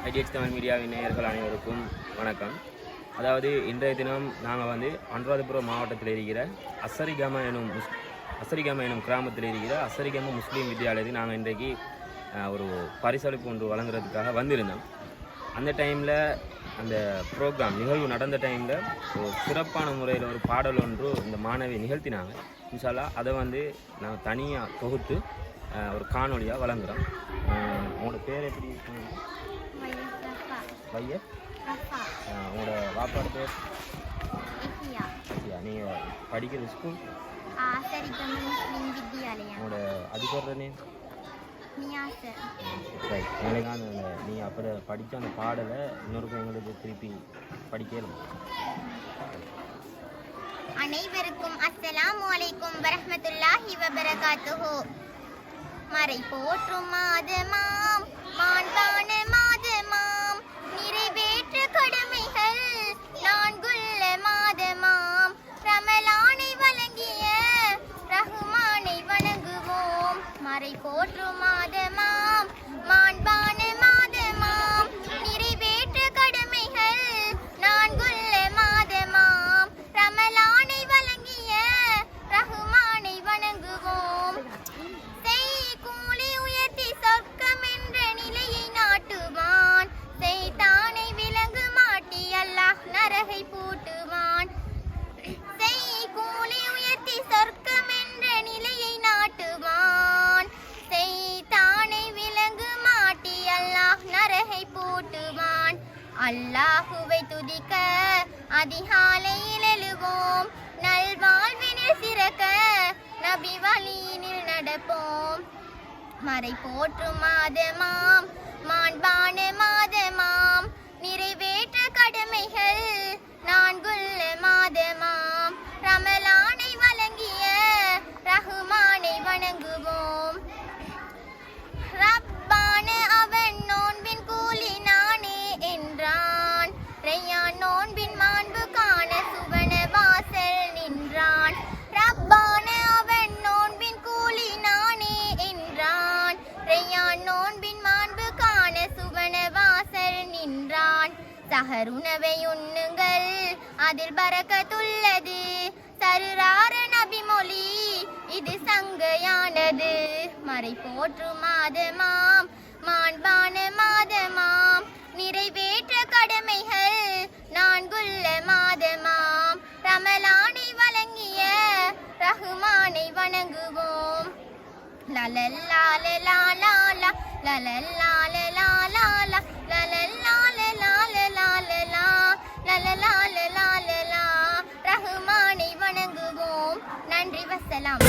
IDX Tamil மீடியாவின் நேயர்கள் அனைவருக்கும் வணக்கம். அதாவது இன்றைய தினம் நாங்கள் அனுராதபுரம் மாவட்டத்தில் இருக்கிற அசரிகம எனும் கிராமத்தில் இருக்கிற அசரிகம முஸ்லீம் வித்யாலயத்தில் நாங்கள் இன்றைக்கு ஒரு பரிசளிப்பு ஒன்று வழங்குறதுக்காக வந்திருந்தோம். அந்த டைமில் அந்த ப்ரோக்ராம் நிகழ்வு நடந்த டைமில் ஒரு சிறப்பான முறையில் ஒரு பாடல் ஒன்று இந்த மாணவி நிகழ்த்தினாங்க. இன்ஷா அல்லாஹ் அதை நாங்கள் தனியாக தொகுத்து ஒரு காணொலியாக வழங்குகிறோம். உங்களோட பேர் எப்படி இருக்குங்க? பையன். உங்களோட வாப்பாடு பேர்? நீங்கள் படிக்கிற ஸ்கூல்? உங்களோட அதுக்கு நேம்? ரைட். எங்களுக்கான நீங்கள் அப்போ படித்த அந்த பாடலை இன்னொருக்கும் எங்களுக்கு திருப்பி படிக்கலாம். அனைவருக்கும் அஸ்ஸலாமு அலைக்கும் வரஹ்மத்துல்லாஹி வபரகாத்துஹு. மறை போற்றும் மாதமாம் மாண்பான மாதமாம் நிறைவேற்று கடமைகள் நான்குள்ள மாதமாம் ரமலானை வழங்கிய ரஹ்மானை வணங்குவோம். மறை போற்றும் மாதமாம் மாண்பான மாதமாம் நிறைவேற்று கடமைகள் நான்குள்ள மாதமாம் ரமலானை வழங்கிய ரஹ்மானை வணங்குவோம். செய் கூலி உயர்த்தி சொர்க்கம் என்ற நிலையை நாட்டுவான். செய்தானை விலங்கு மாட்டி அல்லாஹ் நரகை பூட்டுவான். செய் கூலி உயர்த்தி சொர்க்கம் என்ற நிலையை நாட்டுவான். செய்தானை விலங்கு மாட்டி அல்லாஹ் நரகை பூட்டுவான். அல்லாஹுவை துதிக்க அதிகாலையில் எழுவோம். நல்வாழ்வினில் சிறக்க நபி வழியினில் நடப்போம். மறை போற்றும் மாதமாம் மாண்பான மாதமாம் நிறைவேற்ற கடமைகள் நான்குள்ள மாதமாம் ரமலானை வழங்கிய ரஹ்மானை வணங்குவோம். ரப்பான அவன் நோன்பின் கூலி நானே என்றான். ரையான் நோன்பின் மாண்பு காண சுவன வாசல் நின்றான். ரப்பான அவன் நோன்பின் கூலி நானே என்றான். ரையான் நோன்பின் மாண்பு காண சுவன வாசல் நின்றான். சஹருணவை உண்ணுங்கள் அதில் பரக்கத்துள்ளது. சருரார நபி மொழி இது சங்கையானது. மறை போற்றும் மாதமாம் மாண்பான மாதமாம் நிறைவேற்ற கடமைகள் நான்குள்ள மாதமாம் ரமலானை வழங்கிய ரஹ்மானை வணங்குவோம். லலல்லாலலாலா லலல்லாலலாலா லலல்லாலலாலலா லலல்லாலலாலா ரஹ்மானை வணங்குவோம். நன்றி, வஸ்ஸலாம்.